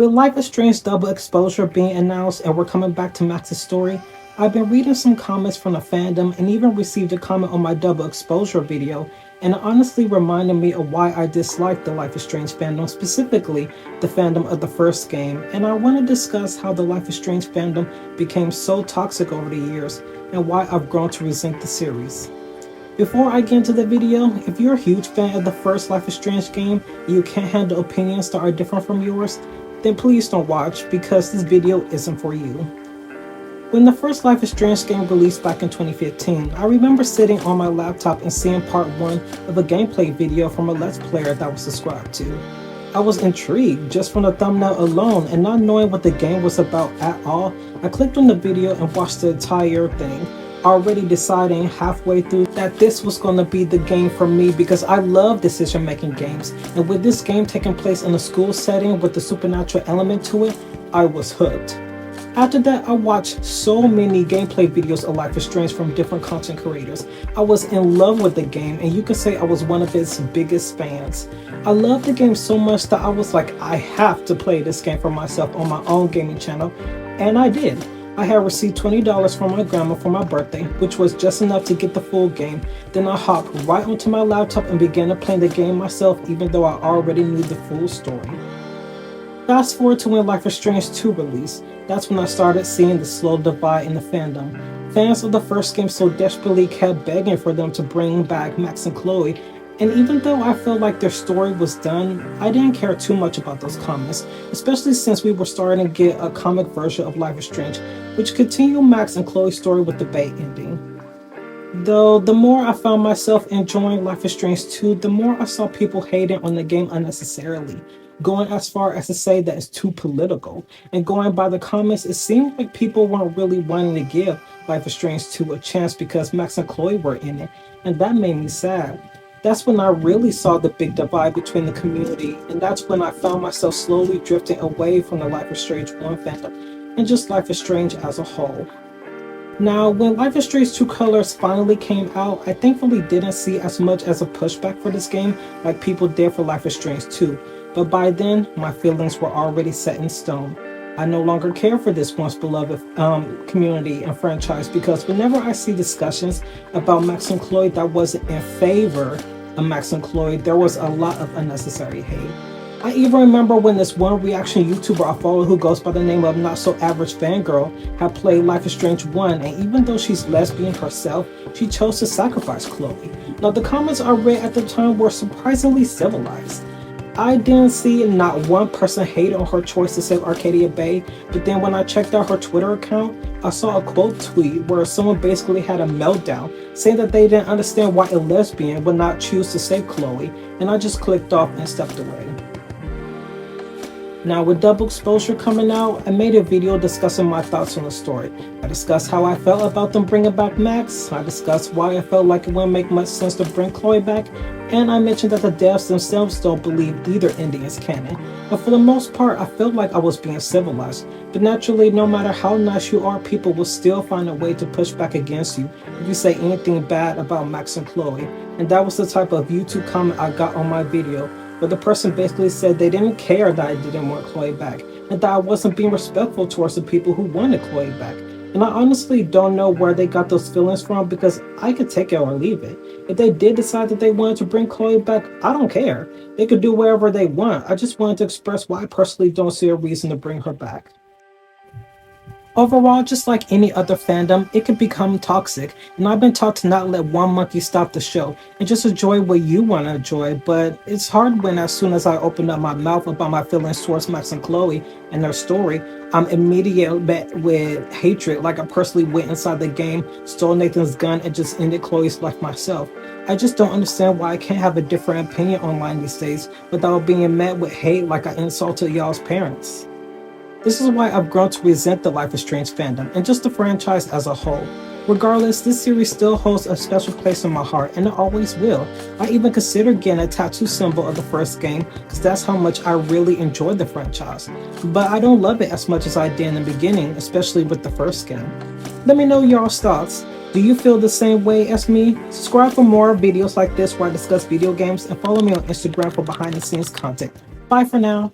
With Life is Strange Double Exposure being announced and we're coming back to Max's story, I've been reading some comments from the fandom and even received a comment on my Double Exposure video, and it honestly reminded me of why I dislike the Life is Strange fandom, specifically the fandom of the first game, and I want to discuss how the Life is Strange fandom became so toxic over the years and why I've grown to resent the series. Before I get into the video, if you're a huge fan of the first Life is Strange game and you can't handle opinions that are different from yours, then please don't watch because this video isn't for you. When the first Life is Strange game released back in 2015, I remember sitting on my laptop and seeing part 1 of a gameplay video from a Let's Player that I was subscribed to. I was intrigued just from the thumbnail alone, and not knowing what the game was about at all, I clicked on the video and watched the entire thing, already deciding halfway through that this was going to be the game for me because I love decision making games, and with this game taking place in a school setting with the supernatural element to it, I was hooked. After that, I watched so many gameplay videos of Life is Strange from different content creators. I was in love with the game, and you could say I was one of its biggest fans. I loved the game so much that I was like, I have to play this game for myself on my own gaming channel, and I did. I had received $20 from my grandma for my birthday, which was just enough to get the full game. Then I hopped right onto my laptop and began to play the game myself, even though I already knew the full story. Fast forward to when Life is Strange 2 released. That's when I started seeing the slow divide in the fandom. Fans of the first game so desperately kept begging for them to bring back Max and Chloe, and even though I felt like their story was done, I didn't care too much about those comments, especially since we were starting to get a comic version of Life is Strange, which continued Max and Chloe's story with the Bay ending. Though the more I found myself enjoying Life is Strange 2, the more I saw people hating on the game unnecessarily, going as far as to say that it's too political, and going by the comments, it seemed like people weren't really wanting to give Life is Strange 2 a chance because Max and Chloe were in it, and that made me sad. That's when I really saw the big divide between the community, and that's when I found myself slowly drifting away from the Life is Strange 1 fandom and just Life is Strange as a whole. Now, when Life is Strange 2 Colors finally came out, I thankfully didn't see as much as a pushback for this game like people did for Life is Strange 2, but by then, my feelings were already set in stone. I no longer care for this once beloved community and franchise because whenever I see discussions about Max and Chloe that wasn't in favor of Max and Chloe, there was a lot of unnecessary hate. I even remember when this one reaction YouTuber I follow who goes by the name of Not So Average Fangirl had played Life is Strange 1, and even though she's lesbian herself, she chose to sacrifice Chloe. Now, the comments I read at the time were surprisingly civilized. I didn't see not one person hate on her choice to save Arcadia Bay, but then when I checked out her Twitter account, I saw a quote tweet where someone basically had a meltdown, saying that they didn't understand why a lesbian would not choose to save Chloe, and I just clicked off and stepped away. Now, with Double Exposure coming out, I made a video discussing my thoughts on the story. I discussed how I felt about them bringing back Max, I discussed why I felt like it wouldn't make much sense to bring Chloe back, and I mentioned that the devs themselves don't believe either ending is canon. But for the most part, I felt like I was being civilized. But naturally, no matter how nice you are, people will still find a way to push back against you if you say anything bad about Max and Chloe. And that was the type of YouTube comment I got on my video, where the person basically said they didn't care that I didn't want Chloe back, and that I wasn't being respectful towards the people who wanted Chloe back. And I honestly don't know where they got those feelings from because I could take it or leave it. If they did decide that they wanted to bring Chloe back, I don't care. They could do whatever they want. I just wanted to express why I personally don't see a reason to bring her back. Overall, just like any other fandom, it can become toxic, and I've been taught to not let one monkey stop the show and just enjoy what you want to enjoy, but it's hard when as soon as I open up my mouth about my feelings towards Max and Chloe and their story, I'm immediately met with hatred, like I personally went inside the game, stole Nathan's gun, and just ended Chloe's life myself. I just don't understand why I can't have a different opinion online these days without being met with hate like I insulted y'all's parents. This is why I've grown to resent the Life is Strange fandom and just the franchise as a whole. Regardless, this series still holds a special place in my heart, and it always will. I even consider getting a tattoo symbol of the first game because that's how much I really enjoyed the franchise. But I don't love it as much as I did in the beginning, especially with the first game. Let me know y'all's thoughts. Do you feel the same way as me? Subscribe for more videos like this where I discuss video games, and follow me on Instagram for behind the scenes content. Bye for now.